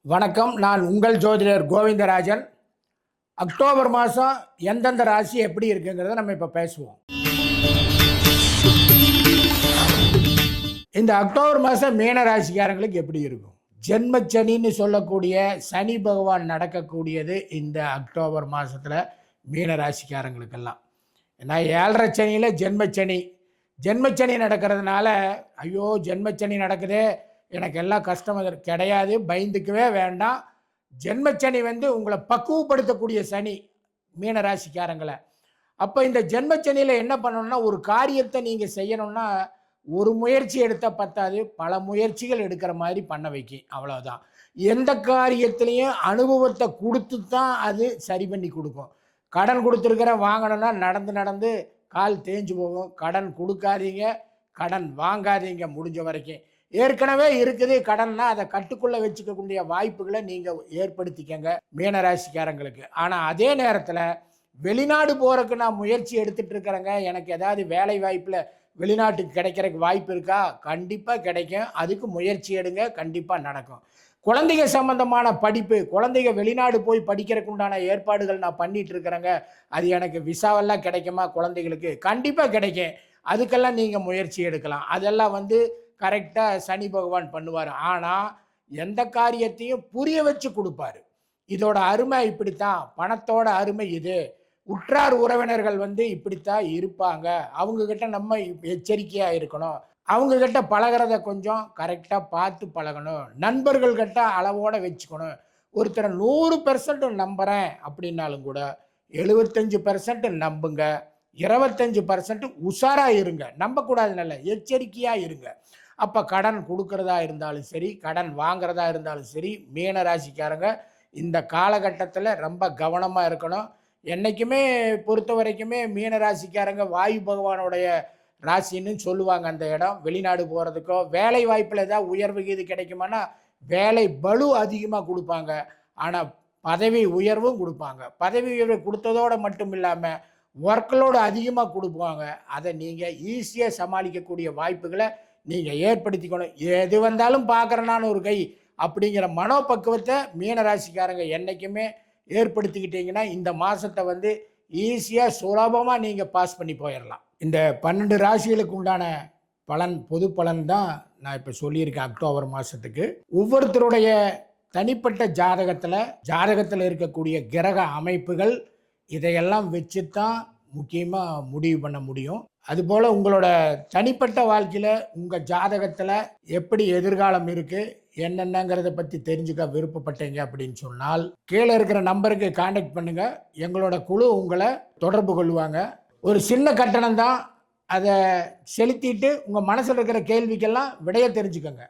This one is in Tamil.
வணக்கம். நான் உங்கள் ஜோதிடர் கோவிந்தராஜன். அக்டோபர் மாதம் எந்தெந்த ராசி எப்படி இருக்குங்கிறத நம்ம இப்போ பேசுவோம். இந்த அக்டோபர் மாதம் மீன ராசிக்காரங்களுக்கு எப்படி இருக்கும்? ஜென்மச்சனின்னு சொல்லக்கூடிய சனி பகவான் நடக்கக்கூடியது இந்த அக்டோபர் மாதத்தில் மீன ராசிக்காரங்களுக்கெல்லாம். ஏன்னா 7.5 சனியில் ஜென்மச்சனி. ஜென்மச்சனி நடக்கிறதுனால ஐயோ ஜென்மச்சனி நடக்குதே, எனக்கு எல்லாம் கஷ்டம் கிடையாது, பயந்துக்கவே வேண்டாம். ஜென்மச்சனி உங்களை பக்குவப்படுத்தக்கூடிய சனி மீன ராசிக்காரங்களை. அப்போ இந்த ஜென்மச்சனியில் என்ன பண்ணணும்னா, ஒரு காரியத்தை நீங்கள் செய்யணும்னா ஒரு முயற்சி எடுத்தால் பத்தாது, பல முயற்சிகள் எடுக்கிற மாதிரி பண்ண வைக்கும். அவ்வளோதான். எந்த காரியத்திலையும் அனுபவத்தை கொடுத்து தான் அது சரி பண்ணி கொடுக்கும். கடன் கொடுத்துருக்கிற வாங்கணும்னா நடந்து நடந்து கால் தேஞ்சு போகும். கடன் கொடுக்காதீங்க, கடன் வாங்காதீங்க முடிஞ்ச வரைக்கும். ஏற்கனவே இருக்குது கடன்னா அதை கட்டுக்குள்ளே வச்சுக்கக்கூடிய வாய்ப்புகளை நீங்கள் ஏற்படுத்திக்கங்க மீனராசிக்காரங்களுக்கு. ஆனால் அதே நேரத்தில் வெளிநாடு போகிறதுக்கு நான் முயற்சி எடுத்துகிட்டு இருக்கிறேங்க, எனக்கு ஏதாவது வேலை வாய்ப்பில் வெளிநாட்டுக்கு கிடைக்கிறதுக்கு வாய்ப்பு இருக்கா? கண்டிப்பாக கிடைக்கும். அதுக்கு முயற்சி எடுங்க, கண்டிப்பாக நடக்கும். குழந்தைங்க சம்பந்தமான படிப்பு, குழந்தைங்க வெளிநாடு போய் படிக்கிறதுக்கு உண்டான ஏற்பாடுகள் நான் பண்ணிட்டு இருக்கிறேங்க, அது எனக்கு விசாவெல்லாம் கிடைக்குமா குழந்தைகளுக்கு? கண்டிப்பாக கிடைக்கும். அதுக்கெல்லாம் நீங்கள் முயற்சி எடுக்கலாம். அதெல்லாம் கரெக்டாக சனி பகவான் பண்ணுவார். ஆனால் எந்த காரியத்தையும் புரிய வச்சு கொடுப்பாரு. இதோட அருமை இப்படித்தான், பணத்தோட அருமை இது, உற்றார் உறவினர்கள் இப்படித்தான் இருப்பாங்க, அவங்கக்கிட்ட நம்ம எச்சரிக்கையாக இருக்கணும், அவங்கக்கிட்ட பழகிறத கொஞ்சம் கரெக்டாக பார்த்து பழகணும், நண்பர்கள்கிட்ட அளவோடு வச்சுக்கணும். ஒருத்தரை 100% நம்புகிறேன் அப்படின்னாலும் கூட 75% நம்புங்க, 25% உஷாராக இருங்க. நம்பக்கூடாது, நல்ல எச்சரிக்கையாக இருங்க. அப்போ கடன் கொடுக்கறதா இருந்தாலும் சரி, கடன் வாங்கிறதா இருந்தாலும் சரி, மீன ராசிக்காரங்க இந்த காலகட்டத்தில் ரொம்ப கவனமாக இருக்கணும். என்றைக்குமே பொறுத்த வரைக்குமே மீன ராசிக்காரங்க வாயு பகவானுடைய ராசின்னு சொல்லுவாங்க. அந்த இடம் வெளிநாடு போகிறதுக்கோ வேலை வாய்ப்பில் ஏதாவது உயர்வு இது கிடைக்குமானா வேலை பளு அதிகமாக கொடுப்பாங்க, ஆனால் பதவி உயர்வும் கொடுப்பாங்க. பதவி உயர்வு கொடுத்ததோடு மட்டும் இல்லாமல் ஒர்க்லோடு அதிகமாக கொடுப்பாங்க. அதை நீங்கள் ஈஸியாக சமாளிக்கக்கூடிய வாய்ப்புகளை நீங்கள் ஏற்படுத்திக்கணும். எது வந்தாலும் பார்க்குறேனான்னு ஒரு கை அப்படிங்கிற மனோபக்குவத்தை மீனராசிக்காரங்க என்றைக்குமே ஏற்படுத்திக்கிட்டீங்கன்னா இந்த மாதத்தை ஈஸியாக சுலபமாக நீங்கள் பாஸ் பண்ணி போயிடலாம். இந்த 12 ராசிகளுக்கு உண்டான பலன், பொது பலன் தான் நான் இப்போ சொல்லியிருக்கேன். அக்டோபர் மாதத்துக்கு ஒவ்வொருத்தருடைய தனிப்பட்ட ஜாதகத்தில் இருக்கக்கூடிய கிரக அமைப்புகள் இதையெல்லாம் வச்சு தான் முக்கியமாக முடிவு பண்ண முடியும். அதுபோல் உங்களோட தனிப்பட்ட வாழ்க்கையில் உங்கள் ஜாதகத்தில் எப்படி எதிர்காலம் இருக்குது என்னென்னங்கிறத பற்றி தெரிஞ்சுக்க விருப்பப்பட்டீங்க அப்படின்னு சொன்னால் கீழே இருக்கிற நம்பருக்கு கான்டாக்ட் பண்ணுங்கள். எங்களோட குழு உங்களை தொடர்பு கொள்வாங்க. ஒரு சின்ன கட்டணம் தான், அதை செலுத்திட்டு உங்கள் மனசில் இருக்கிற கேள்விக்கெல்லாம் விடைய தெரிஞ்சுக்கோங்க.